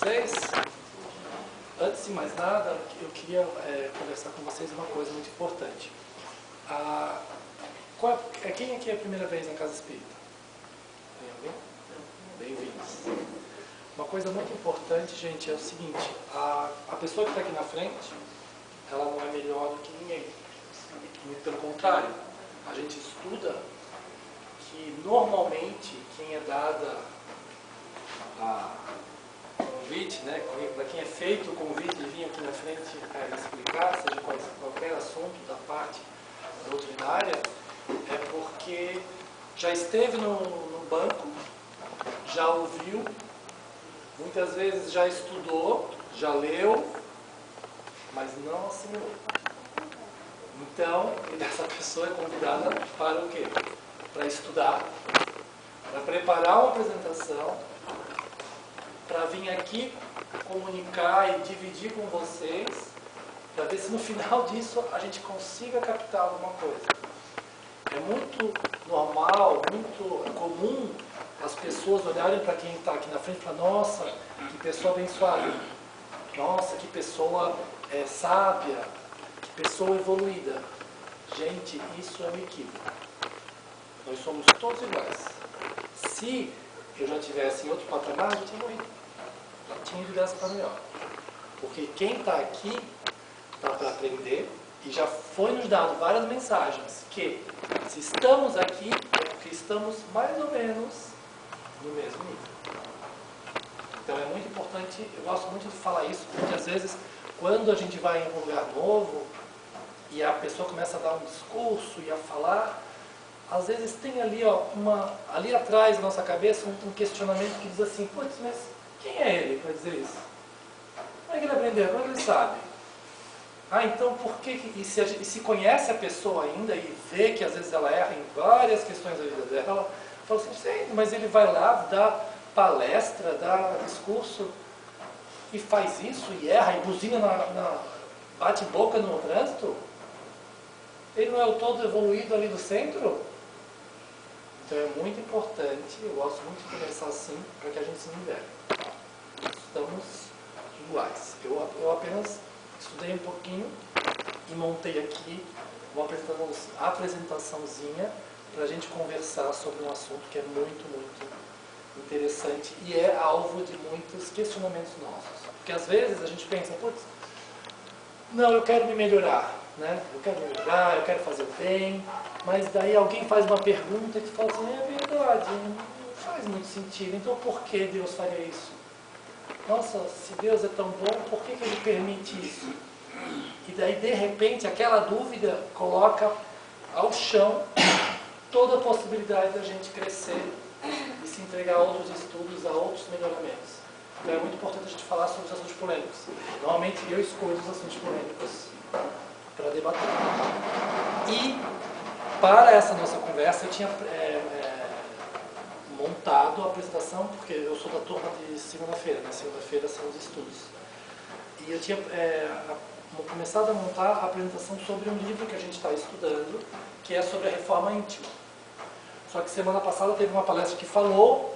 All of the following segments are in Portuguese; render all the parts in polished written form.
vocês. Antes de mais nada, eu queria conversar com vocês uma coisa muito importante. Quem aqui é a primeira vez na Casa Espírita? Tem alguém? Bem-vindos. Uma coisa muito importante, gente, é o seguinte: a pessoa que está aqui na frente, ela não é melhor do que ninguém. Muito pelo contrário, a gente estuda que normalmente quem é dada a convite, né, para quem é feito o convite de vir aqui na frente explicar, seja qualquer assunto da parte doutrinária, é porque já esteve no banco, já ouviu, muitas vezes já estudou, já leu, mas não assimilou. Então, essa pessoa é convidada para o quê? Para estudar, para preparar uma apresentação, para vir aqui comunicar e dividir com vocês, para ver se no final disso a gente consiga captar alguma coisa. É muito normal, muito comum as pessoas olharem para quem está aqui na frente e falar: nossa, que pessoa abençoada, nossa, que pessoa sábia, que pessoa evoluída. Gente, isso é um equívoco. Nós somos todos iguais. Se eu já estivesse em outro patamar, eu tinha morrido. Já tinha ido dessa para melhor. Porque quem está aqui está para aprender, e já foi nos dado várias mensagens que, se estamos aqui, é porque estamos mais ou menos no mesmo nível. Então é muito importante, eu gosto muito de falar isso, porque às vezes, quando a gente vai em um lugar novo, e a pessoa começa a dar um discurso e a falar, às vezes tem ali, ali atrás da nossa cabeça um questionamento que diz assim: putz, mas quem é ele para dizer isso? Como é que ele aprendeu? Como é que ele sabe? Então por que... E se conhece a pessoa ainda e vê que às vezes ela erra em várias questões da vida dela, fala assim: mas ele vai lá, dá palestra, dá discurso e faz isso e erra e buzina bate boca no trânsito? Ele não é o todo evoluído ali do centro? Então é muito importante, eu gosto muito de começar assim, para que a gente se nivele. Estamos iguais. Eu apenas estudei um pouquinho e montei aqui uma apresentaçãozinha para a gente conversar sobre um assunto que é muito, muito interessante e é alvo de muitos questionamentos nossos. Porque às vezes a gente pensa: putz, não, eu quero me melhorar, né? Eu quero me melhorar, eu quero fazer o bem, mas daí alguém faz uma pergunta e tu fala assim: é verdade, não faz muito sentido, então por que Deus faria isso? Nossa, se Deus é tão bom, por que Ele permite isso? E daí, de repente, aquela dúvida coloca ao chão toda a possibilidade da gente crescer e se entregar a outros estudos, a outros melhoramentos. Então é muito importante a gente falar sobre os assuntos polêmicos. Normalmente eu escolho os assuntos polêmicos para debater. E para essa nossa conversa eu tinha montado a apresentação, porque eu sou da turma de segunda-feira, né? Segunda-feira são os estudos. E eu tinha começado a montar a apresentação sobre um livro que a gente está estudando, que é sobre a reforma íntima. Só que semana passada teve uma palestra que falou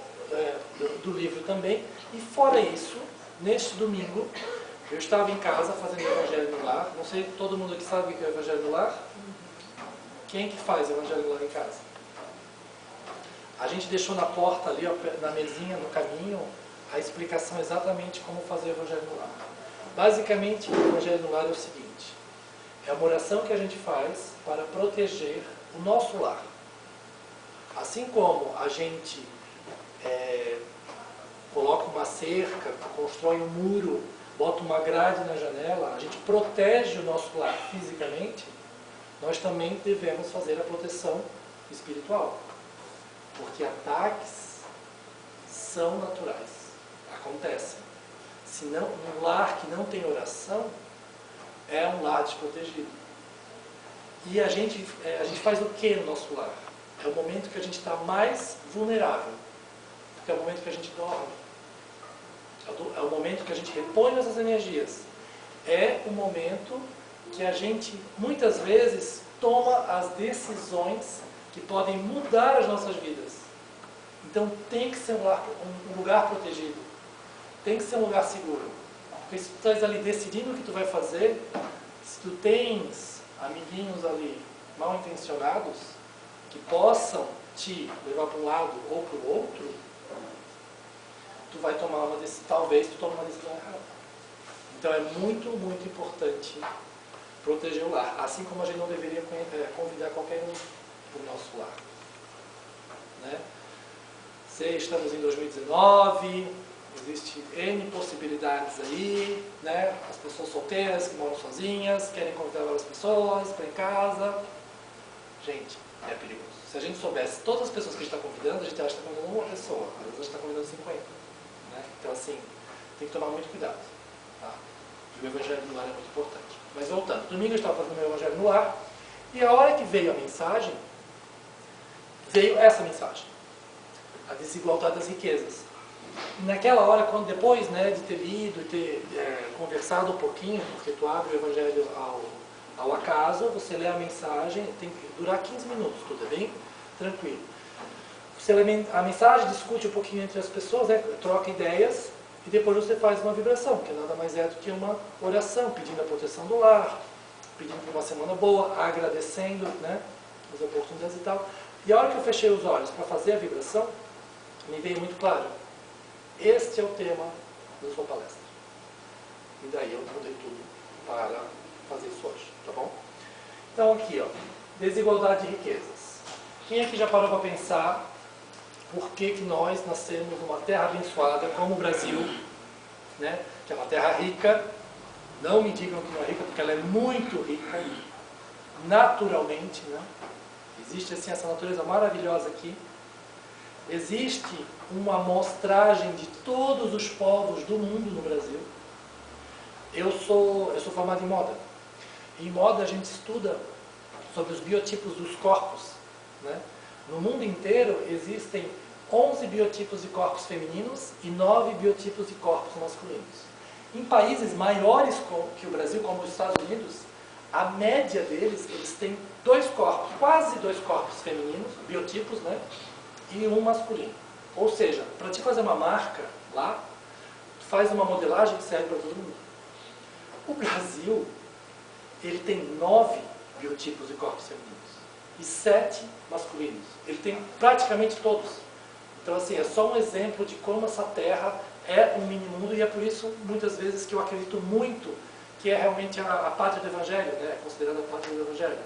do livro também, e fora isso, neste domingo, eu estava em casa fazendo o Evangelho no Lar. Não sei, todo mundo aqui sabe o que é o Evangelho no Lar? Quem que faz o Evangelho no Lar em casa? A gente deixou na porta ali, na mesinha, no caminho, a explicação exatamente como fazer o Evangelho no Lar. Basicamente, o Evangelho no Lar é o seguinte: é uma oração que a gente faz para proteger o nosso lar. Assim como a gente coloca uma cerca, constrói um muro, bota uma grade na janela, a gente protege o nosso lar fisicamente, nós também devemos fazer a proteção espiritual. Porque ataques são naturais, acontecem. Senão, um lar que não tem oração é um lar desprotegido. E a gente faz o que no nosso lar? É o momento que a gente está mais vulnerável, porque é o momento que a gente dorme. É o momento que a gente repõe nossas energias. É o momento que a gente, muitas vezes, toma as decisões que podem mudar as nossas vidas. Então tem que ser um lugar protegido. tem que ser um lugar seguro. Porque se tu estás ali decidindo o que tu vai fazer, se tu tens amiguinhos ali mal intencionados, que possam te levar para um lado ou para o outro, tu vai tomar uma decisão, talvez tu tome uma decisão errada. Então é muito, muito importante proteger o lar, assim como a gente não deveria convidar qualquer um para o nosso lar. Né? Estamos em 2019, existe N possibilidades aí, né? As pessoas solteiras que moram sozinhas, querem convidar várias pessoas para em casa. Gente, é perigoso. Se a gente soubesse todas as pessoas que a gente está convidando, a gente acha que está convidando uma pessoa, às vezes a gente está convidando 50. Né? Então assim, tem que tomar muito cuidado. Tá? E o Evangelho no Lar é muito importante. Mas voltando, domingo eu estava fazendo o meu Evangelho no Lar, e a hora que veio a mensagem, veio essa mensagem. A desigualdade das riquezas. E naquela hora, quando depois, né, de ter lido e ter conversado um pouquinho, porque tu abre o Evangelho ao acaso, você lê a mensagem, tem que durar 15 minutos, tudo bem? Tranquilo. Você lê a mensagem, discute um pouquinho entre as pessoas, né, troca ideias, e depois você faz uma vibração, que nada mais é do que uma oração, pedindo a proteção do lar, pedindo por uma semana boa, agradecendo, né, as oportunidades e tal. E a hora que eu fechei os olhos para fazer a vibração, me veio muito claro, este é o tema da sua palestra. E daí eu mudei tudo para fazer isso hoje, tá bom? Então aqui, ó, desigualdade de riquezas. Quem aqui já parou para pensar por que nós nascemos numa terra abençoada como o Brasil, né? Que é uma terra rica, não me digam que não é rica, porque ela é muito rica, naturalmente, né? Existe assim essa natureza maravilhosa aqui. Existe uma amostragem de todos os povos do mundo no Brasil. Eu sou formado em moda. Em moda a gente estuda sobre os biotipos dos corpos. Né? No mundo inteiro existem 11 biotipos de corpos femininos e 9 biotipos de corpos masculinos. Em países maiores que o Brasil, como os Estados Unidos, a média deles, eles têm 2 corpos, quase 2 corpos femininos, biotipos, né? E um masculino. Ou seja, para te fazer uma marca lá, tu faz uma modelagem que serve para todo mundo. O Brasil, ele tem 9 biotipos de corpos femininos e 7 masculinos. Ele tem praticamente todos. Então assim, é só um exemplo de como essa terra é um mini mundo, e é por isso, muitas vezes, que eu acredito muito que é realmente a pátria do Evangelho, né? É considerada a pátria do Evangelho.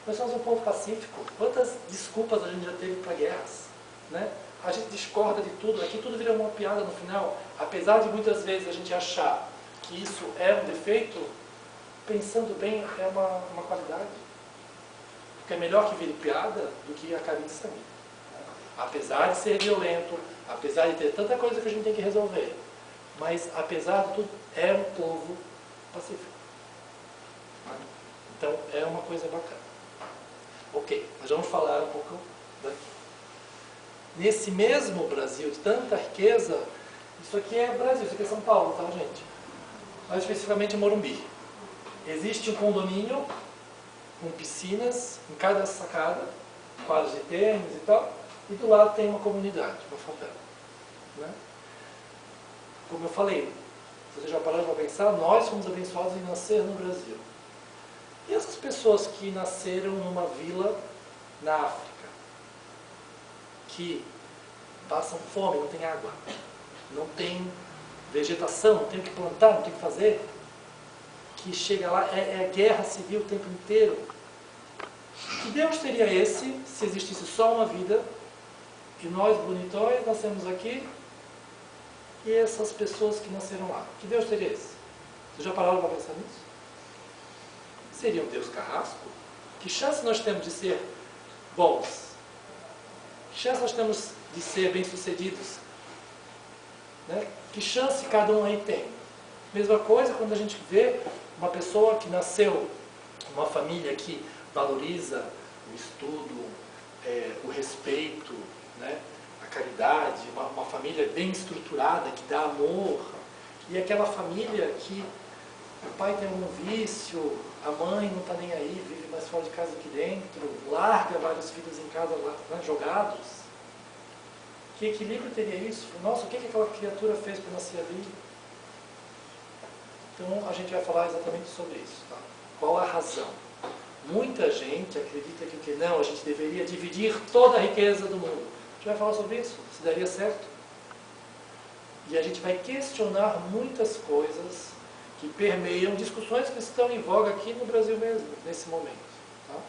Nós somos um povo pacífico. Quantas desculpas a gente já teve para guerras? Né? A gente discorda de tudo, aqui tudo vira uma piada no final. Apesar de muitas vezes a gente achar que isso é um defeito, pensando bem, é uma qualidade. Porque é melhor que vire piada do que acabe em sangue. Apesar de ser violento, apesar de ter tanta coisa que a gente tem que resolver, mas apesar de tudo, é um povo pacífico. Então é uma coisa bacana. Ok, mas vamos falar um pouco daqui. Nesse mesmo Brasil de tanta riqueza, isso aqui é Brasil, isso aqui é São Paulo, tá, gente? Mais especificamente Morumbi. Existe um condomínio com piscinas em cada sacada, quadros de tênis e tal, e do lado tem uma comunidade, uma favela. Né? Como eu falei, vocês já pararam para pensar, nós fomos abençoados em nascer no Brasil. E essas pessoas que nasceram numa vila na África, que passam fome, não tem água, não tem vegetação, não tem o que plantar, não tem o que fazer, que chega lá, é guerra civil o tempo inteiro. Que Deus seria esse se existisse só uma vida e nós bonitões nascemos aqui e essas pessoas que nasceram lá? Que Deus seria esse? Vocês já pararam para pensar nisso? Seria um Deus carrasco? Que chance nós temos de ser bons? Que chance nós temos de ser bem-sucedidos? Né? Que chance cada um aí tem? Mesma coisa quando a gente vê uma pessoa que nasceu numa família que valoriza o estudo, o respeito, né? A caridade, uma família bem estruturada, que dá amor, e aquela família que o pai tem algum vício, a mãe não está nem aí, vive mais fora de casa que dentro, larga vários filhos em casa lá, né, jogados. Que equilíbrio teria isso? Nossa, o que aquela criatura fez para nascer ali? Então a gente vai falar exatamente sobre isso. Tá? Qual a razão? Muita gente acredita que não, a gente deveria dividir toda a riqueza do mundo. A gente vai falar sobre isso, se daria certo. E a gente vai questionar muitas coisas que permeiam discussões que estão em voga aqui no Brasil mesmo, nesse momento. Tá?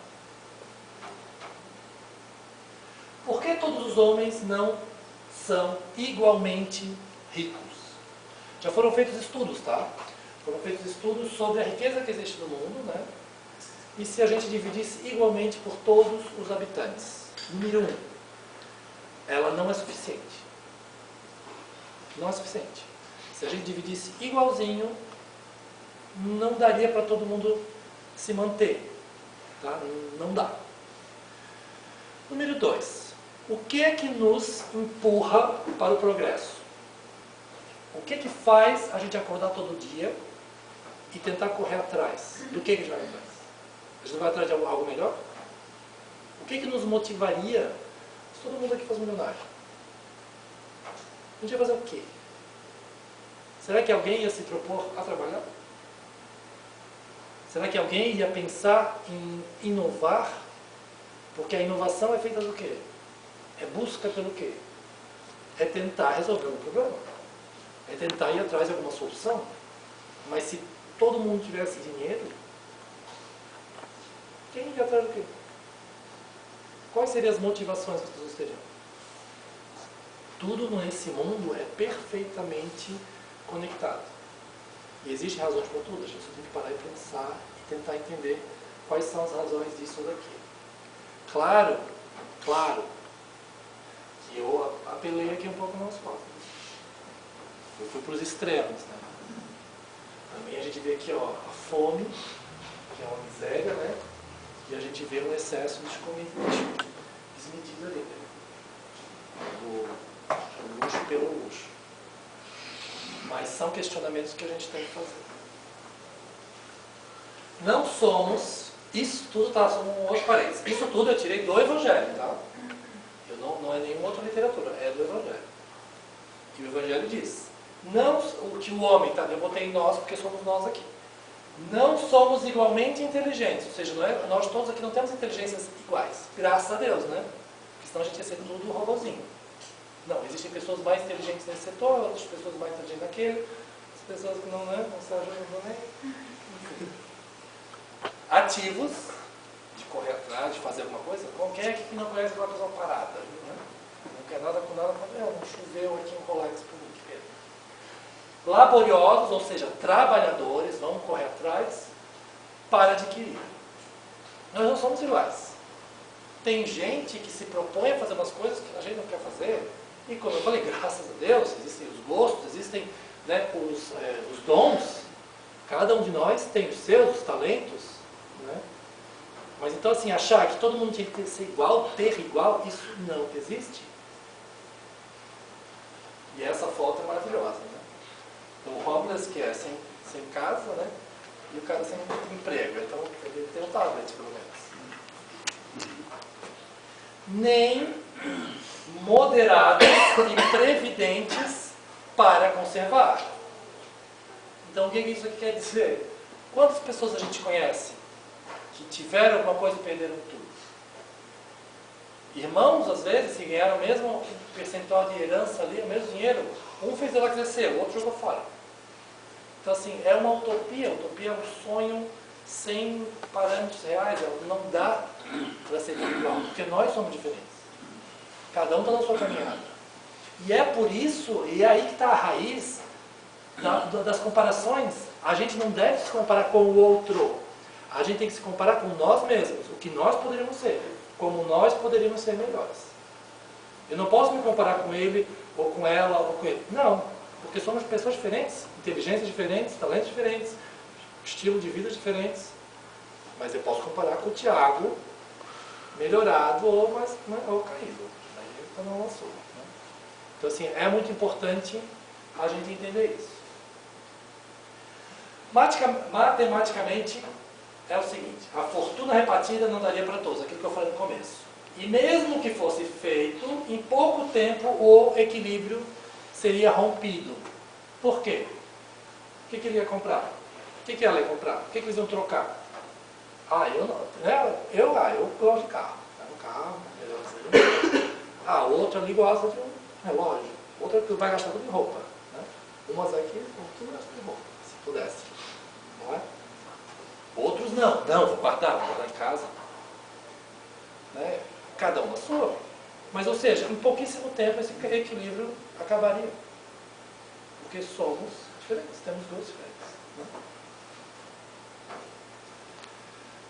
Por que todos os homens não são igualmente ricos? Já foram feitos estudos, tá? Foram feitos estudos sobre a riqueza que existe no mundo, né? E se a gente dividisse igualmente por todos os habitantes? Número 1, ela não é suficiente. Não é suficiente. Se a gente dividisse igualzinho, não daria para todo mundo se manter. Tá? Não dá. Número 2, o que é que nos empurra para o progresso? O que é que faz a gente acordar todo dia e tentar correr atrás? Do que a gente vai atrás? A gente vai atrás de algo melhor? O que nos motivaria se todo mundo aqui fosse milionário? A gente ia fazer o quê? Será que alguém ia se propor a trabalhar? Será que alguém ia pensar em inovar? Porque a inovação é feita do quê? É busca pelo quê? É tentar resolver um problema. É tentar ir atrás de alguma solução. Mas se todo mundo tivesse dinheiro, quem ia atrás do quê? Quais seriam as motivações que as pessoas teriam? Tudo nesse mundo é perfeitamente conectado. E existem razões para tudo. A gente só tem que parar e pensar e tentar entender quais são as razões disso ou daquilo. Claro que eu apelei aqui um pouco nas costas. Eu fui para os extremos, né? Também a gente vê aqui, ó, a fome, que é uma miséria, né? E a gente vê um excesso de comida desmedido ali, né? O luxo pelo luxo. Mas são questionamentos que a gente tem que fazer. Não somos, isso tudo tá, um outro parênteses, isso tudo eu tirei do Evangelho, tá? Não é nenhuma outra literatura, é do Evangelho. Que o Evangelho diz, não o que o homem, tá? Eu botei em nós porque somos nós aqui. Não somos igualmente inteligentes, ou seja, nós todos aqui não temos inteligências iguais, graças a Deus, né? Porque senão a gente ia ser tudo um robozinho. Não, existem pessoas mais inteligentes nesse setor, outras pessoas mais inteligentes naquele, as pessoas que não se ajudam nem. Ativos, de correr atrás, de fazer alguma coisa. Quem é que não conhece aquela pessoa parada? Né? Não quer nada com nada, não choveu aqui um Rolex por mim, que pena. Laboriosos, ou seja, trabalhadores, vão correr atrás para adquirir. Nós não somos iguais. Tem gente que se propõe a fazer umas coisas que a gente não quer fazer. E como eu falei, graças a Deus, existem os gostos, existem, né, os dons. Cada um de nós tem os seus, os talentos. Né? Mas então assim, achar que todo mundo tinha que ser igual, ter igual, isso não existe. E essa foto é maravilhosa. Né? Então o homeless que é sem casa, né? E o cara sem emprego. Então ele tem um tablet, pelo menos. Nem moderados e previdentes para conservar. Então o que isso aqui quer dizer? Quantas pessoas a gente conhece que tiveram alguma coisa e perderam tudo? Irmãos, às vezes, que ganharam o mesmo percentual de herança ali, o mesmo dinheiro, um fez ela crescer, o outro jogou fora. Então assim, é uma utopia. A utopia é um sonho sem parâmetros reais, não dá para ser igual, porque nós somos diferentes. Cada um está na sua caminhada. E é por isso, e é aí que está a raiz das comparações. A gente não deve se comparar com o outro. A gente tem que se comparar com nós mesmos. O que nós poderíamos ser. Como nós poderíamos ser melhores. Eu não posso me comparar com ele, ou com ela, ou com ele. Não. Porque somos pessoas diferentes. Inteligências diferentes, talentos diferentes, estilo de vida diferentes. Mas eu posso comparar com o Tiago, melhorado ou caído. Aí não lançou. Né? Então assim, é muito importante a gente entender isso. Matematicamente é o seguinte, a fortuna repartida não daria para todos, aquilo que eu falei no começo. E mesmo que fosse feito, em pouco tempo o equilíbrio seria rompido. Por quê? O que ele ia comprar? O que ela ia comprar? O que eles iam trocar? Eu não. Eu gosto de carro. Um carro, melhorzinho. O outro ali gosta de um relógio. Outro que vai gastar tudo em roupa. Né? Umas aqui, tudo gasta em roupa, se pudesse. Não é? Outros não. Não, vou guardar em casa. Né? Cada uma sua. Mas, ou seja, em pouquíssimo tempo esse equilíbrio acabaria. Porque somos diferentes, temos duas diferentes. Né?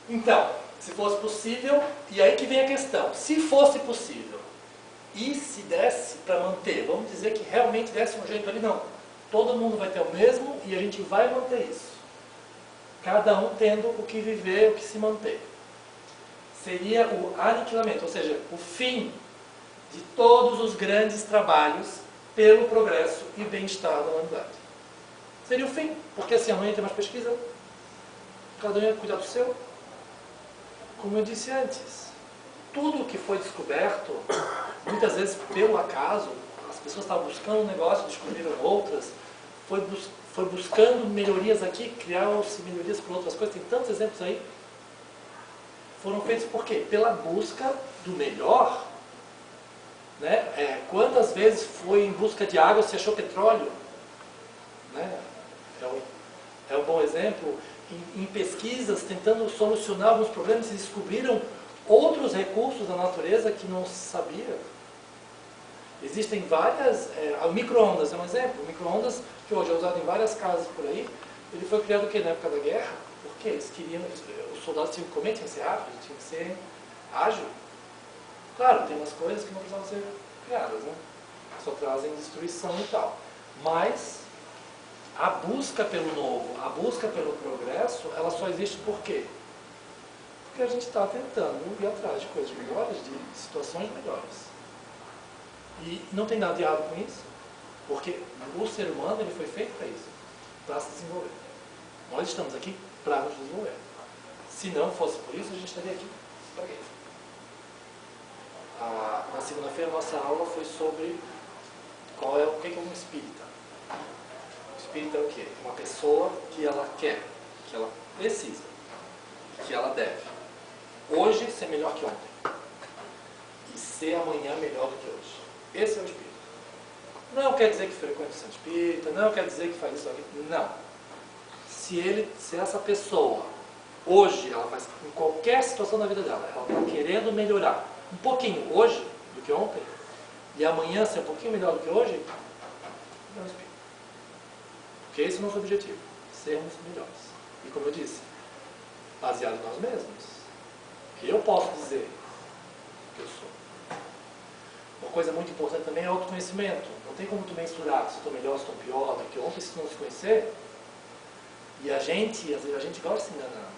Então, se fosse possível, e aí que vem a questão, se fosse possível, e se desse para manter, vamos dizer que realmente desse um jeito ali, não. Todo mundo vai ter o mesmo e a gente vai manter isso. Cada um tendo o que viver, o que se manter. Seria o aniquilamento, ou seja, o fim de todos os grandes trabalhos pelo progresso e bem-estar da humanidade. Seria o fim, porque assim amanhã tem mais pesquisa, cada um ia cuidar do seu. Como eu disse antes, tudo que foi descoberto, muitas vezes pelo acaso, as pessoas estavam buscando um negócio, descobriram outras, foi buscando melhorias aqui, criaram-se melhorias por outras coisas, tem tantos exemplos aí. Foram feitos por quê? Pela busca do melhor. Né? Quantas vezes foi em busca de água se achou petróleo? Né? É um bom exemplo. Em pesquisas, tentando solucionar alguns problemas, se descobriram outros recursos da natureza que não se sabia. Existem várias... o micro-ondas é um exemplo. O micro-ondas, que hoje é usado em várias casas por aí, ele foi criado o quê? Na época da guerra? Porque eles queriam... Os soldados tinham que comer, tinham que ser rápido, tinham que ser ágil. Claro, tem umas coisas que não precisavam ser criadas, né? Só trazem destruição e tal. Mas a busca pelo novo, a busca pelo progresso, ela só existe por quê? Porque a gente está tentando ir atrás de coisas melhores, de situações melhores. E não tem nada de errado com isso, porque o ser humano ele foi feito para isso, para se desenvolver. Nós estamos aqui para nos desenvolver. Se não fosse por isso, a gente estaria aqui para quê? Na segunda-feira, nossa aula foi sobre o que é um espírita. O espírita é o quê? Uma pessoa que ela quer, que ela precisa, que ela deve. Hoje ser melhor que ontem. E ser amanhã melhor do que hoje. Esse é o espírita. Não quer dizer que frequenta o centro espírita, não quer dizer que faz isso aqui. Não. Se essa pessoa, hoje, ela faz em qualquer situação da vida dela, ela está querendo melhorar um pouquinho hoje do que ontem, e amanhã ser um pouquinho melhor do que hoje, não é espírito. Porque esse é o nosso objetivo, sermos melhores. E como eu disse, baseado em nós mesmos. Eu posso dizer que eu sou. Uma coisa muito importante também é o autoconhecimento. Não tem como tu mensurar se estou melhor, se estou pior do que ontem, se não se conhecer. E às vezes a gente gosta de se enganar.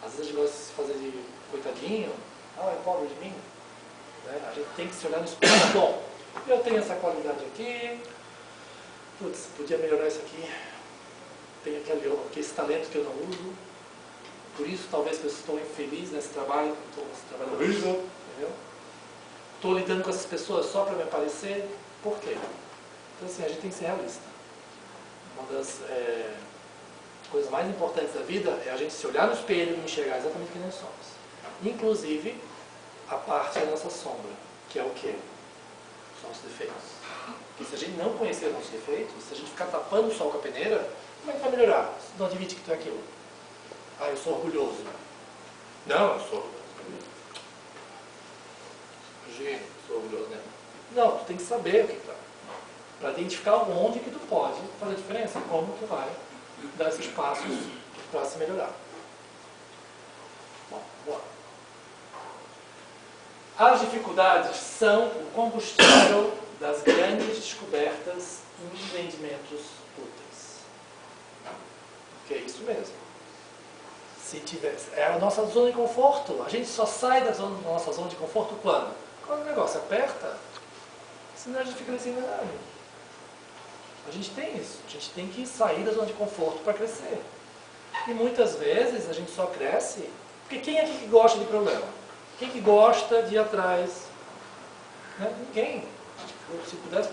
Às vezes a gente gosta de se fazer de coitadinho. É pobre de mim. Né? A gente tem que se olhar no espelho. Bom, eu tenho essa qualidade aqui. Putz, podia melhorar isso aqui. Tenho esse talento que eu não uso. Por isso, talvez, que eu estou infeliz nesse trabalho. Estou trabalhando horrível. Entendeu? Estou lidando com essas pessoas só para me aparecer. Por quê? Então, assim, a gente tem que ser realista. Uma das coisas mais importantes da vida é a gente se olhar no espelho e enxergar exatamente quem nós somos. Inclusive, a parte da nossa sombra, que é o quê? Os nossos defeitos. Porque se a gente não conhecer os nossos defeitos, se a gente ficar tapando o sol com a peneira, como é que vai melhorar? Se não admite que tu é aquilo. Eu sou orgulhoso. Não, eu sou orgulhoso. Gente, sou orgulhoso mesmo. Não, tu tem que saber o que tá. Para identificar onde que tu pode fazer a diferença, como tu vai dar esses passos para se melhorar. Bom, bora. As dificuldades são o combustível das grandes descobertas e entendimentos úteis. Que é isso mesmo. Se tivesse, é a nossa zona de conforto. A gente só sai da nossa zona de conforto quando? Quando o negócio aperta, senão a gente fica nesse enganado. A gente tem isso. A gente tem que sair da zona de conforto para crescer. E muitas vezes a gente só cresce porque quem é que gosta de problema? Quem que gosta de ir atrás? Né? Ninguém. Se pudesse,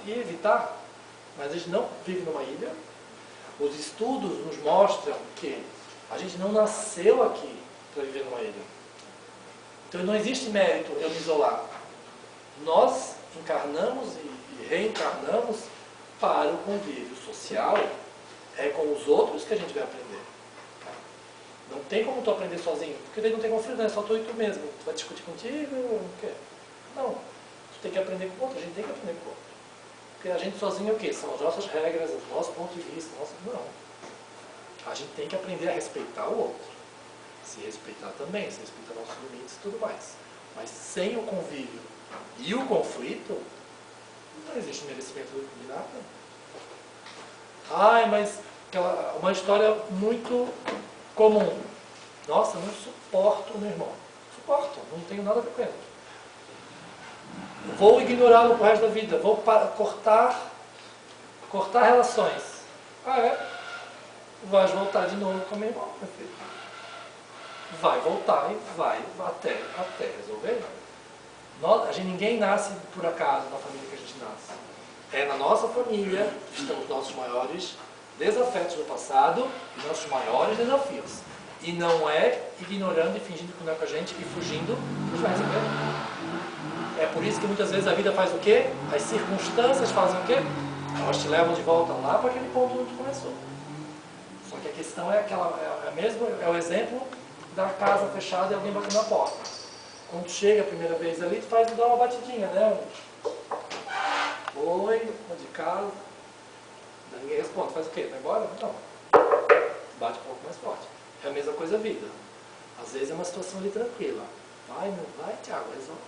ia evitar. Mas a gente não vive numa ilha. Os estudos nos mostram que a gente não nasceu aqui para viver numa ilha. Então não existe mérito eu me isolar. Nós encarnamos e reencarnamos para o convívio social. É com os outros que a gente vai aprender. Não tem como tu aprender sozinho, porque daí não tem conflito, não é só tu e tu mesmo. Tu vai discutir contigo, não quer. Não. Tu tem que aprender com o outro, a gente tem que aprender com o outro. Porque a gente sozinho é o quê? São as nossas regras, os nossos pontos de vista, não. A gente tem que aprender a respeitar o outro. Se respeitar também, se respeitar nossos limites e tudo mais. Mas sem o convívio e o conflito, não existe merecimento de nada. Ai, mas uma história muito comum. Nossa, não suporto o meu irmão. Suporto, não tenho nada a ver com ele. Vou ignorá-lo pro resto da vida. Vou cortar relações. Ah, é? Vai voltar de novo com o meu irmão, meu filho. Vai voltar e vai até resolver. Ninguém nasce por acaso na família que a gente nasce. É na nossa família que estão os nossos maiores desafetos do passado e nossos maiores desafios. E não é ignorando e fingindo que não é com a gente e fugindo que a gente vai receber. É por isso que muitas vezes a vida faz o quê? As circunstâncias fazem o quê? Elas te levam de volta lá para aquele ponto onde tu começou. Só que a questão é é o exemplo da casa fechada e alguém batendo na porta. Quando tu chega a primeira vez ali, tu dá uma batidinha, né? Oi, de casa. Daí ninguém responde. Faz o quê? Vai embora? Não. Bate um pouco mais forte. É a mesma coisa a vida. Às vezes é uma situação ali tranquila. Vai, Tiago, resolve.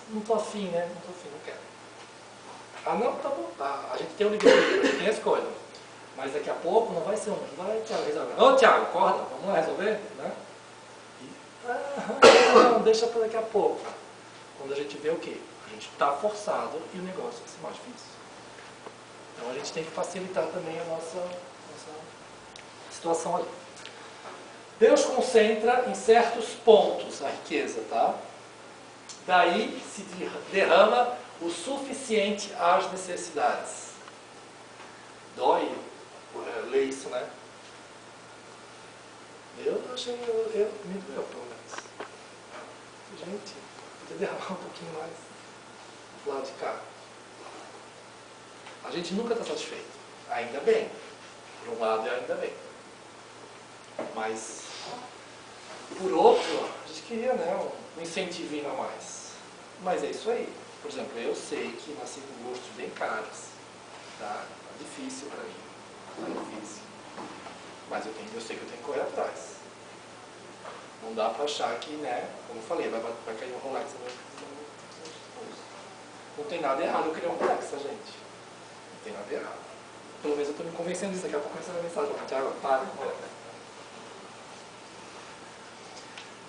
Não tô afim, né? Não tô afim, não quero. Ah, não, tá bom. A gente tem o livre-arbítrio, a gente tem a escolha. Mas daqui a pouco não vai ser vai, Tiago, resolve. Ô, Tiago, acorda, vamos lá resolver, né? Não, deixa para daqui a pouco. Quando a gente vê o quê? A gente está forçado e o negócio vai ser mais difícil. Então a gente tem que facilitar também a nossa situação ali. Deus concentra em certos pontos a riqueza, tá? Daí se derrama o suficiente às necessidades. Dói ler isso, né? Eu achei, me doeu pelo menos. Gente, podia derramar um pouquinho mais do lado de cá. A gente nunca está satisfeito. Ainda bem. Por um lado é ainda bem. Mas, por outro, a gente queria, né, um incentivinho a mais. Mas é isso aí. Por exemplo, eu sei que nasci com gostos bem caros. Tá difícil para mim. Tá difícil. Mas eu sei que eu tenho que correr atrás. Não dá para achar que, né, como eu falei, vai cair um Rolex no meu. Não tem nada errado eu querer um Rolex, tá, gente? Não tem nada errado. Pelo menos eu estou me convencendo disso. Daqui a pouco eu recebo a mensagem. Tiago, para com o Rolex.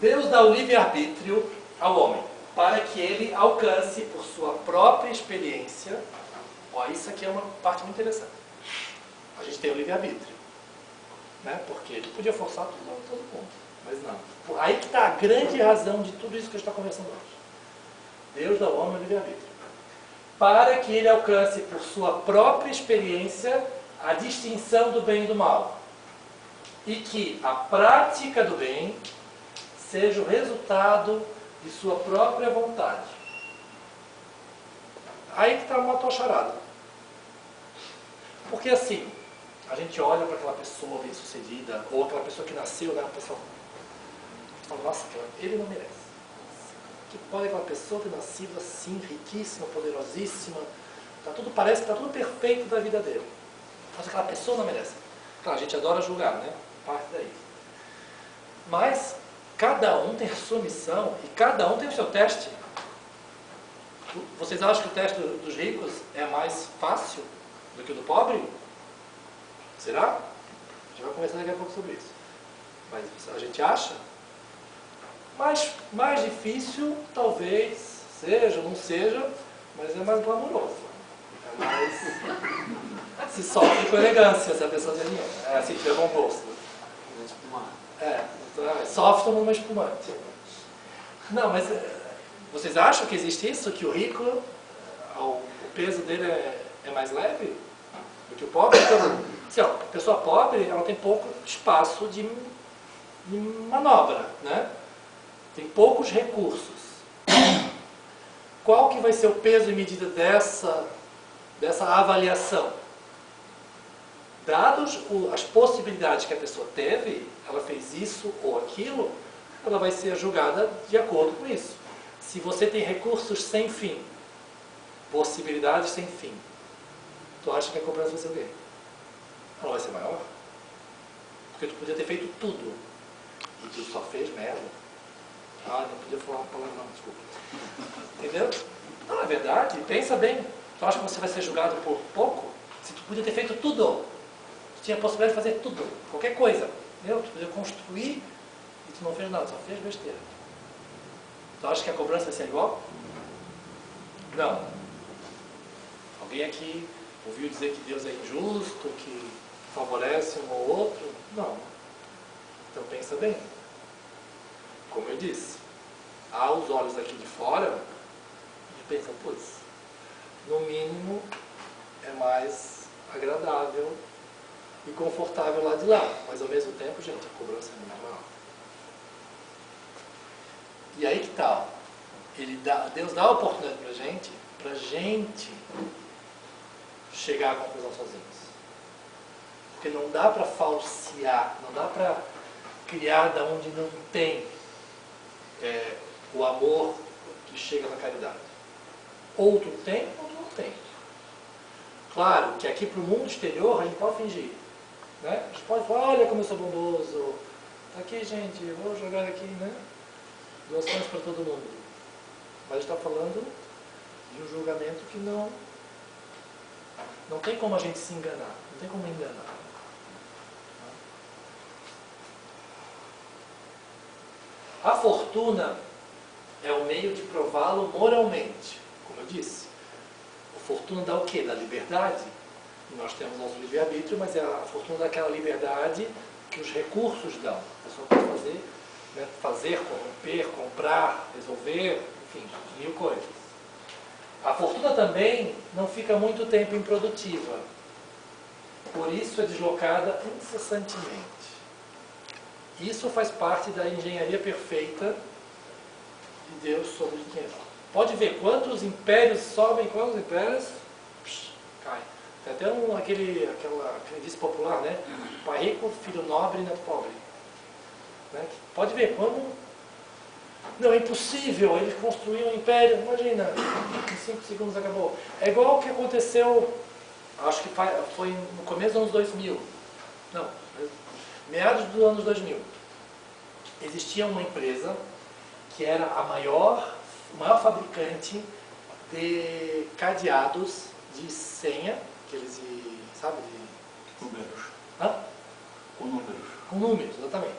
Deus dá o livre-arbítrio ao homem, para que ele alcance por sua própria experiência. Ó, isso aqui é uma parte muito interessante. A gente tem o livre-arbítrio, né? Porque ele podia forçar todo mundo, mas não. Aí que está a grande razão de tudo isso que a gente está conversando hoje. Deus dá ao homem o livre-arbítrio, para que ele alcance por sua própria experiência a distinção do bem e do mal, e que a prática do bem seja o resultado de sua própria vontade. Aí que está uma tocharada. Porque assim, a gente olha para aquela pessoa bem-sucedida, ou aquela pessoa que nasceu, né? A pessoa fala, nossa, ele não merece. Que pode aquela pessoa ter nascido assim, riquíssima, poderosíssima, parece que está tudo perfeito da vida dele. Mas aquela pessoa não merece. Claro, a gente adora julgar, né? Parte daí. Mas cada um tem a sua missão e cada um tem o seu teste. Vocês acham que o teste dos ricos é mais fácil do que o do pobre? Será? A gente vai conversar daqui a pouco sobre isso. Mas a gente acha? Mas mais difícil talvez seja, não seja, mas é mais glamouroso. É mais... se sofre com elegância, se a pessoa tem dinheiro. Se tiver bom gosto. Então, sofre tomando uma espumante. Não, mas vocês acham que existe isso? Que o rico, o peso dele é mais leve do que o pobre? Então, assim, ó, a pessoa pobre, ela tem pouco espaço de manobra, né? Tem poucos recursos. Qual que vai ser o peso e medida dessa avaliação? Dados as possibilidades que a pessoa teve, ela fez isso ou aquilo, ela vai ser julgada de acordo com isso. Se você tem recursos sem fim, possibilidades sem fim, tu acha que a cobrança vai ser o quê? Ela vai ser maior? Porque tu podia ter feito tudo e tu só fez merda. Ah, não podia falar uma palavra não, desculpa. Entendeu? Não, é verdade, pensa bem. Tu acha que você vai ser julgado por pouco? Se tu podia ter feito tudo, tu tinha a possibilidade de fazer tudo, qualquer coisa. Entendeu? Tu podia construir e tu não fez nada, só fez besteira. Tu acha que a cobrança vai ser igual? Não. Alguém aqui ouviu dizer que Deus é injusto, que favorece um ou outro? Não. Então pensa bem. Como eu disse, aos olhos aqui de fora, a gente pensa, putz, no mínimo é mais agradável e confortável lá de lá. Mas ao mesmo tempo, gente, a cobrança é muito maior. E aí que tal? Deus dá a oportunidade pra gente chegar à conclusão sozinhos. Porque não dá para falsear, não dá para criar da onde não tem o amor que chega na caridade. Outro tem, outro não tem. Claro que aqui para o mundo exterior a gente pode fingir. Né? A gente pode falar, olha como eu sou bondoso. Tá aqui, gente, eu vou jogar aqui, né? Doações para todo mundo. Mas a gente está falando de um julgamento que não tem como a gente se enganar. Não tem como enganar. A fortuna é o meio de prová-lo moralmente, como eu disse. A fortuna dá o quê? Da liberdade. E nós temos nosso livre-arbítrio, mas é a fortuna daquela liberdade que os recursos dão. A pessoa pode fazer, corromper, comprar, resolver, enfim, mil coisas. A fortuna também não fica muito tempo improdutiva. Por isso é deslocada incessantemente. Isso faz parte da engenharia perfeita de Deus sobre o dinheiro. Pode ver quantos impérios sobem, quantos impérios caem. Tem até aquele diz popular, né? Pai rico, filho nobre, neto pobre. Né? Pode ver como... Não, é impossível ele construir um império. Imagina, em 5 segundos acabou. É igual o que aconteceu, acho que foi no começo dos anos 2000. Não, meados dos anos 2000. Existia uma empresa que era o maior fabricante de cadeados de senha, aqueles de, sabe, de... Números. Hã? Com números. Com números, exatamente.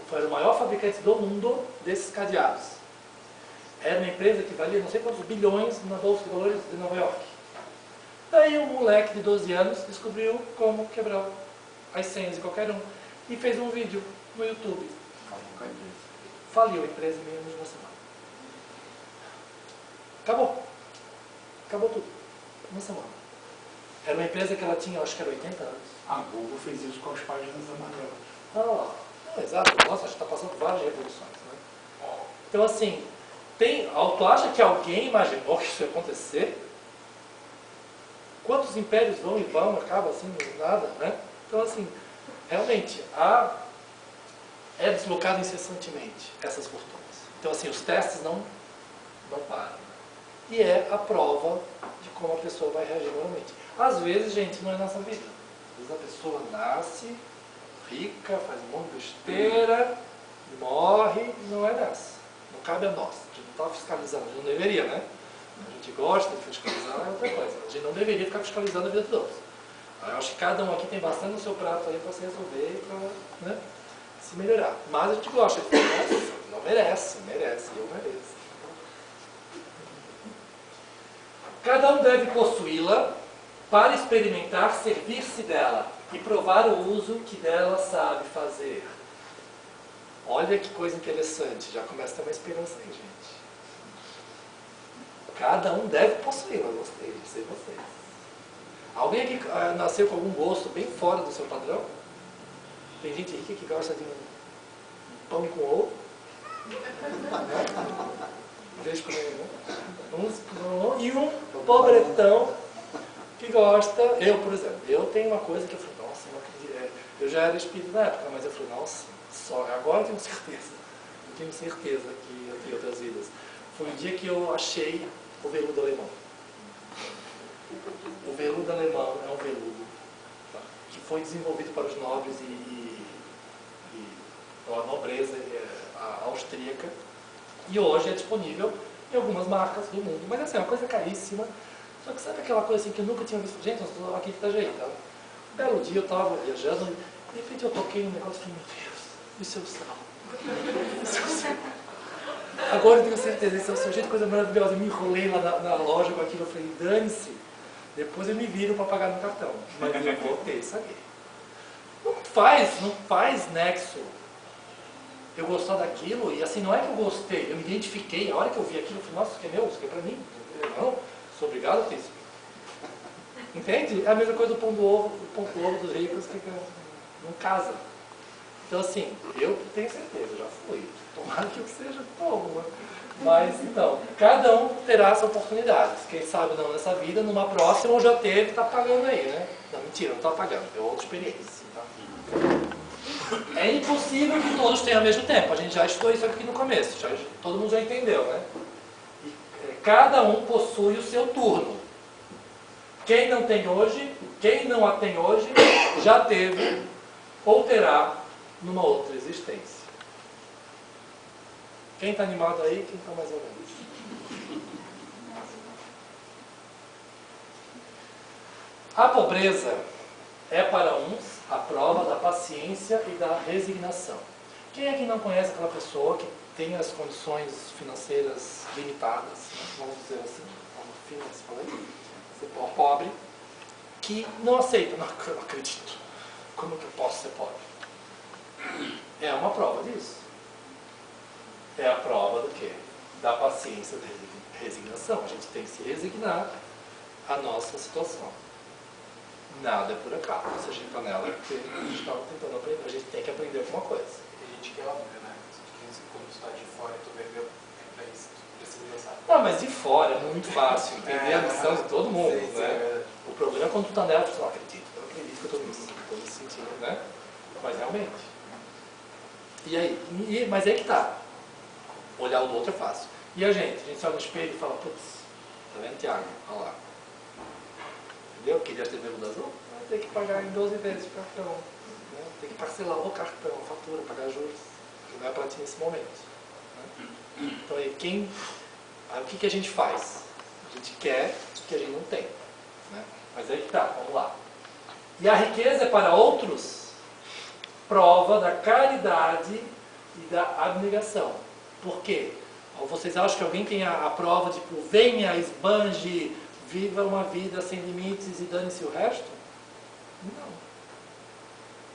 Foi o maior fabricante do mundo desses cadeados. Era uma empresa que valia não sei quantos bilhões na Bolsa de Valores de Nova York. Daí um moleque de 12 anos descobriu como quebrar as senhas de qualquer um e fez um vídeo no YouTube. Faliu a empresa em menos de uma semana. Acabou. Acabou tudo. Uma semana. Era uma empresa que ela tinha, acho que era 80 anos. A Google fez isso com as páginas amarelas. Não, exato. Nossa, a gente está passando por várias revoluções. Né? Então, assim, tu acha que alguém imaginou que isso ia acontecer? Quantos impérios vão e vão, acaba assim, do nada, né? Então, assim, realmente, é deslocado incessantemente essas fortunas. Então, assim, os testes não param. E é a prova de como a pessoa vai reagir normalmente. Às vezes, gente, não é nossa vida. Às vezes a pessoa nasce rica, faz um monte de besteira, morre, não é dessa. Não cabe a nós. A gente não está fiscalizando, a gente não deveria, né? A gente gosta de fiscalizar, é outra coisa. A gente não deveria ficar fiscalizando a vida de outros. Eu acho que cada um aqui tem bastante no seu prato aí para se resolver e para, né, se melhorar. Mas a gente gosta de falar, nossa, não merece, eu mereço. Cada um deve possuí-la para experimentar servir-se dela e provar o uso que dela sabe fazer. Olha que coisa interessante, já começa a ter uma esperança aí, gente. Cada um deve possuir, mas gostei, não sei vocês. Alguém aqui nasceu com algum gosto bem fora do seu padrão? Tem gente aqui que gosta de um pão com ovo? Vejo comigo, né? E um pobretão que gosta. Eu, por exemplo, eu tenho uma coisa que eu falei, nossa, não acredito. Eu já era espírita na época, mas eu falei, nossa, só agora eu tenho certeza. Eu tenho certeza que eu tenho outras vidas. Foi o dia que eu achei o veludo alemão. O veludo alemão é um veludo, tá, que foi desenvolvido para os nobres e a nobreza austríaca, e hoje é disponível em algumas marcas do mundo. Mas assim, é uma coisa caríssima. Só que sabe aquela coisa assim que eu nunca tinha visto? Gente, eu estou aqui de Itajaí, tá? Um belo dia eu estava viajando e de repente eu toquei num negócio e falei, meu Deus, isso é o sal. Isso é o sal. Agora eu tenho certeza, isso é o sal. Gente, coisa maravilhosa. Eu me enrolei lá na loja com aquilo, eu falei, dane-se. Depois eu me viro para pagar no cartão. Mas eu voltei, sabe? Não faz nexo eu gostar daquilo, e assim, não é que eu gostei, eu me identifiquei, a hora que eu vi aquilo, eu falei, nossa, isso aqui é meu, isso aqui é pra mim. Não, sou obrigado a ter isso. Entende? É a mesma coisa do pão com ovo dos ricos que não casa. Então assim, eu tenho certeza, já fui. Tomara que eu seja povo. Mas então, cada um terá essa oportunidade. Quem sabe não nessa vida, numa próxima ou já teve, está pagando aí, né? Não, mentira, não está pagando, é outra experiência. Tá? É impossível que todos tenham ao mesmo tempo. A gente já estudou isso aqui no começo, todo mundo já entendeu, né? E, cada um possui o seu turno. Quem não tem hoje, quem não a tem hoje, já teve ou terá numa outra existência. Quem está animado aí, quem está mais ou menos? A pobreza é para uns a prova da paciência e da resignação. Quem é que não conhece aquela pessoa que tem as condições financeiras limitadas, né? Vamos dizer assim, ser pobre, que não aceita, não acredito, como que eu posso ser pobre? É uma prova disso. É a prova do quê? Da paciência e da resignação. A gente tem que se resignar à nossa situação. Nada é por acaso. Se a gente está nela, é porque a gente estava tentando aprender. A gente tem que aprender alguma coisa. Tem gente que é óbvio, né? Quando tu está de fora e tu bebeu, é isso, tu precisa pensar. Não, mas de fora é muito fácil entender a missão de todo mundo, sim, né? O problema é quando tu está nela, tu fala, não acredito que eu estou me sentindo, né? Mas realmente. E aí? Mas aí que tá. Olhar o do outro é fácil. E a gente se olha no espelho e fala, putz, tá vendo, Tiago? Olha lá. Entendeu? Queria ter veludo azul? Vai ter que pagar em 12 vezes o cartão. Né? Tem que parcelar o cartão, a fatura, pagar juros. Que não é para ti nesse momento. Né? Então aí, o que a gente faz? A gente quer o que a gente não tem. Né? Mas aí que tá, vamos lá. E a riqueza é para outros prova da caridade e da abnegação. Por quê? Vocês acham que alguém tem a prova, tipo, venha, esbanje, viva uma vida sem limites e dane-se o resto? Não.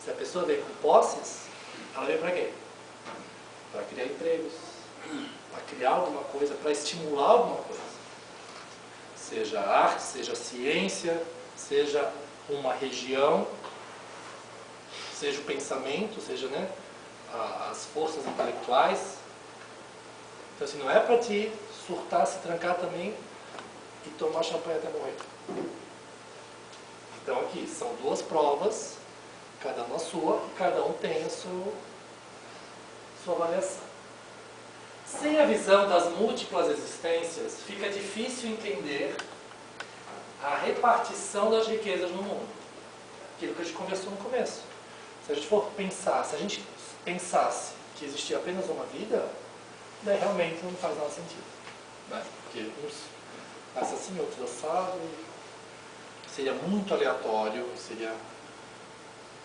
Se a pessoa veio com posses, ela veio para quê? Para criar empregos, para criar alguma coisa, para estimular alguma coisa. Seja arte, seja ciência, seja uma região, seja o pensamento, seja, né, as forças intelectuais. Então assim, não é para te surtar, se trancar também e tomar champanhe até morrer. Então aqui, são duas provas, cada uma sua, e cada um tem a sua avaliação. Sem a visão das múltiplas existências, fica difícil entender a repartição das riquezas no mundo. Aquilo que a gente conversou no começo. Se a gente for pensar, se a gente pensasse que existia apenas uma vida, daí realmente não faz nada sentido. Né? Porque uns nascem assim, outros assado, seria muito aleatório, seria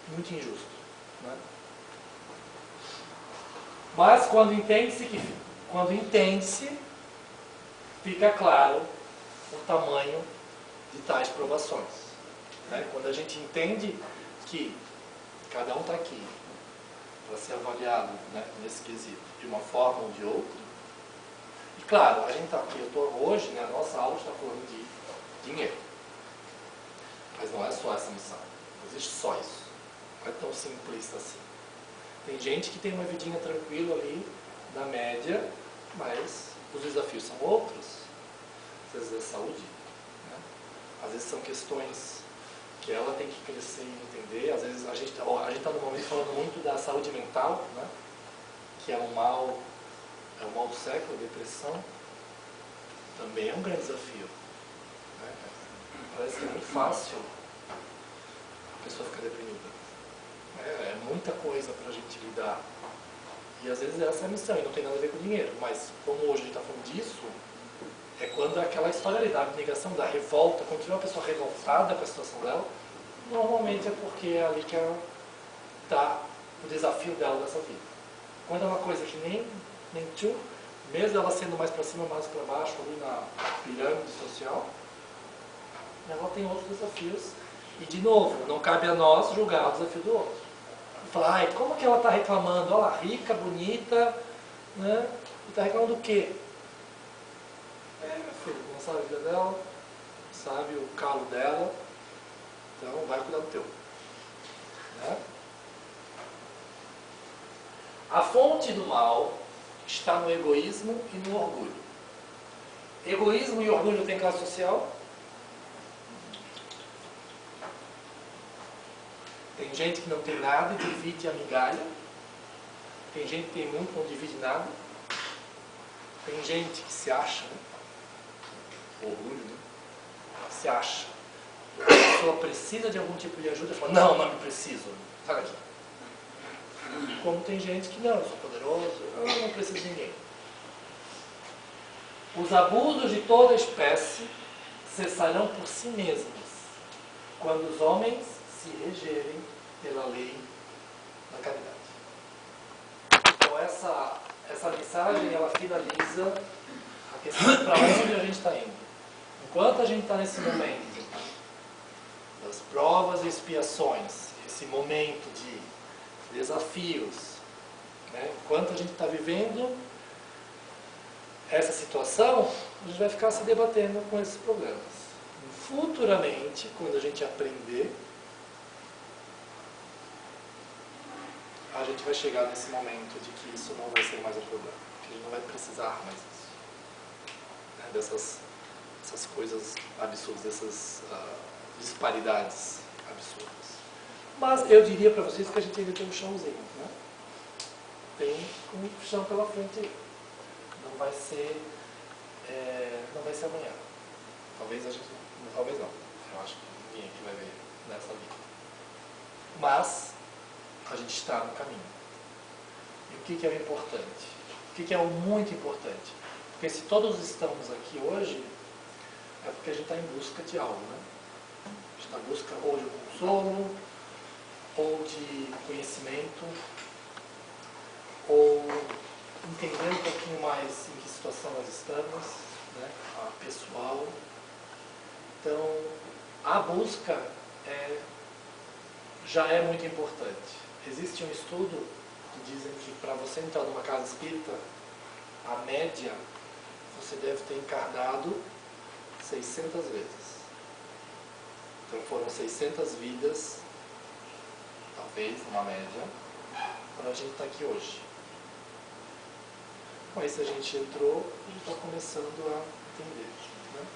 muito injusto. Né? Mas quando entende-se, fica claro o tamanho de tais provações. Né? Quando a gente entende que cada um está aqui para ser avaliado, né, nesse quesito, de uma forma ou de outra. E claro, a gente está aqui, hoje, né, a nossa aula está falando de dinheiro. Mas não é só essa missão. Não existe só isso. Não é tão simplista assim. Tem gente que tem uma vidinha tranquila ali, na média, mas os desafios são outros. Às vezes é saúde, né? Às vezes são questões que ela tem que crescer e entender. Às vezes a gente está no momento falando muito da saúde mental, né? Que é um mal do século, a depressão. Também é um grande desafio, né? Parece que é muito fácil a pessoa ficar deprimida. É muita coisa para a gente lidar. E às vezes essa é a missão, e não tem nada a ver com dinheiro. Mas como hoje a gente está falando disso, é quando aquela história ali da abnegação, da revolta, quando tiver uma pessoa revoltada com a situação dela, normalmente é porque é ali que está o desafio dela dessa vida. Quando é uma coisa que nem tchum, mesmo ela sendo mais para cima, mais para baixo, ali na pirâmide social, ela tem outros desafios. E de novo, não cabe a nós julgar o desafio do outro. Falar, ai, como que ela está reclamando? Olha lá, rica, bonita, né? E está reclamando do quê? Meu filho, não sabe a vida dela, sabe o calo dela, então vai cuidar do teu. Né? A fonte do mal está no egoísmo e no orgulho. Egoísmo e orgulho têm classe social? Tem gente que não tem nada e divide a migalha. Tem gente que tem muito e não divide nada. Tem gente que se acha, né? Orgulho, né? Se acha. A pessoa precisa de algum tipo de ajuda e fala, não me preciso. Sai daqui. Como tem gente que não, eu sou poderoso, eu não preciso de ninguém. Os abusos de toda espécie cessarão por si mesmos quando os homens se regerem pela lei da caridade. Então essa mensagem ela finaliza a questão para onde a gente está indo. Enquanto a gente está nesse momento das provas e expiações, esse momento de desafios, né? Enquanto a gente está vivendo essa situação, a gente vai ficar se debatendo com esses problemas. Futuramente, quando a gente aprender, a gente vai chegar nesse momento de que isso não vai ser mais um problema, que a gente não vai precisar mais disso, né? Dessas coisas absurdas, dessas disparidades absurdas. Mas eu diria para vocês que a gente ainda tem um chãozinho, né? Tem um chão pela frente aí. Não vai ser amanhã. Talvez não. Eu acho que ninguém aqui vai ver nessa vida. Mas a gente está no caminho. E o que é o importante? O que é o muito importante? Porque se todos estamos aqui hoje, é porque a gente está em busca de algo, né? A gente está em busca ou de um consolo, ou de conhecimento, ou entender um pouquinho mais em que situação nós estamos, né? A pessoal. Então, a busca já é muito importante. Existe um estudo que dizem que para você entrar numa casa espírita, a média, você deve ter encarnado 600 vezes. Então foram 600 vidas, talvez, numa média, para a gente estar aqui hoje. Com isso a gente entrou, a gente está começando a entender. Né?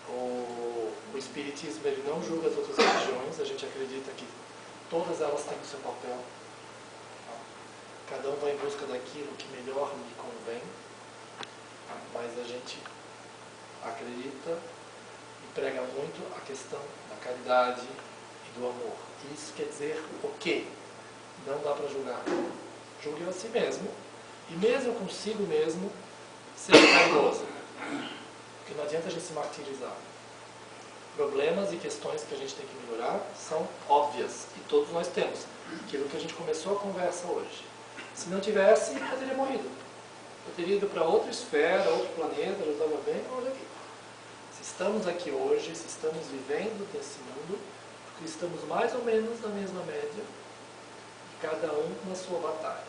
O Espiritismo ele não julga as outras religiões, a gente acredita que todas elas têm o seu papel. Cada um vai em busca daquilo que melhor lhe convém, mas a gente acredita e prega muito a questão da caridade e do amor. Isso quer dizer o quê? Não dá para julgar. Julgue a si mesmo, e mesmo consigo mesmo, seja caridoso. Porque não adianta a gente se martirizar. Problemas e questões que a gente tem que melhorar são óbvias, e todos nós temos. Aquilo que a gente começou a conversa hoje. Se não tivesse, eu teria morrido. Eu teria ido para outra esfera, outro planeta, eu estava bem, olha aqui. Se estamos aqui hoje, se estamos vivendo nesse mundo, porque estamos mais ou menos na mesma média, cada um na sua batalha.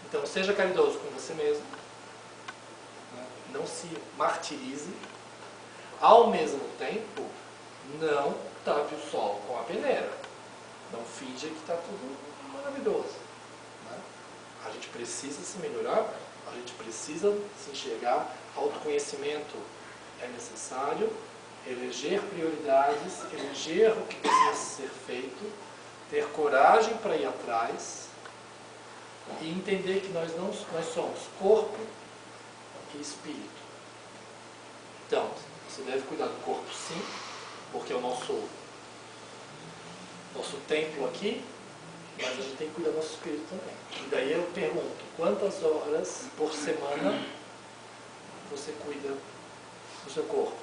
Então, seja caridoso com você mesmo, né? Não se martirize, ao mesmo tempo, não tape o sol com a peneira. Não finja que está tudo maravilhoso. Né? A gente precisa se melhorar, a gente precisa se enxergar. Autoconhecimento é necessário, eleger prioridades, eleger o que precisa ser feito, ter coragem para ir atrás e entender que nós somos corpo e espírito. Então, você deve cuidar do corpo, sim, porque é o nosso templo aqui, mas a gente tem que cuidar do nosso espírito também. E daí eu pergunto, quantas horas por semana você cuida do seu corpo?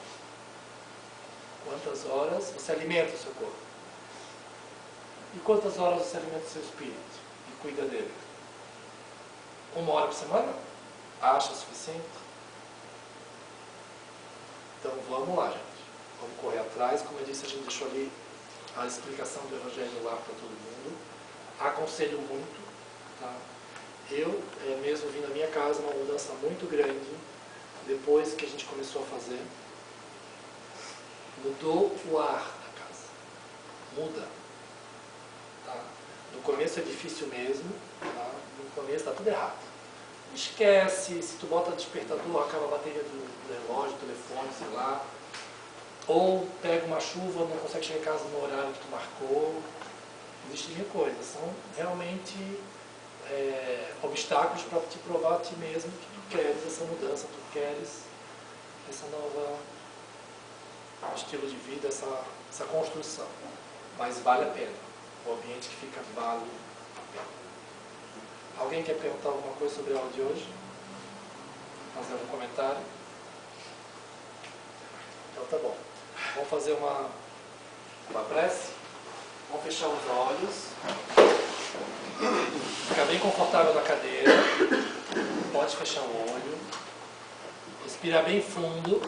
Quantas horas você alimenta o seu corpo? E quantas horas você alimenta o seu espírito e cuida dele? 1 hora por semana? Acha suficiente? Então vamos lá, gente. Vamos correr atrás. Como eu disse, a gente deixou ali a explicação do Evangelho lá para todo mundo. Aconselho muito. Tá? Eu mesmo vi na minha casa uma mudança muito grande depois que a gente começou a fazer. Mudou o ar da casa. Muda. Tá? No começo é difícil mesmo. Tá? No começo está tudo errado. Esquece, se tu bota despertador, acaba a bateria do relógio, do telefone, sei lá. Ou pega uma chuva, não consegue chegar em casa no horário que tu marcou. Existem mil coisas. São realmente obstáculos para te provar a ti mesmo que tu queres essa mudança, tu queres essa nova estilo de vida, essa construção. Mas vale a pena. O ambiente que fica vale a pena. Alguém quer perguntar alguma coisa sobre a aula de hoje? Fazer algum comentário? Então tá bom. Vamos fazer uma prece. Vamos fechar os olhos. Ficar bem confortável na cadeira. Pode fechar o olho. Respirar bem fundo.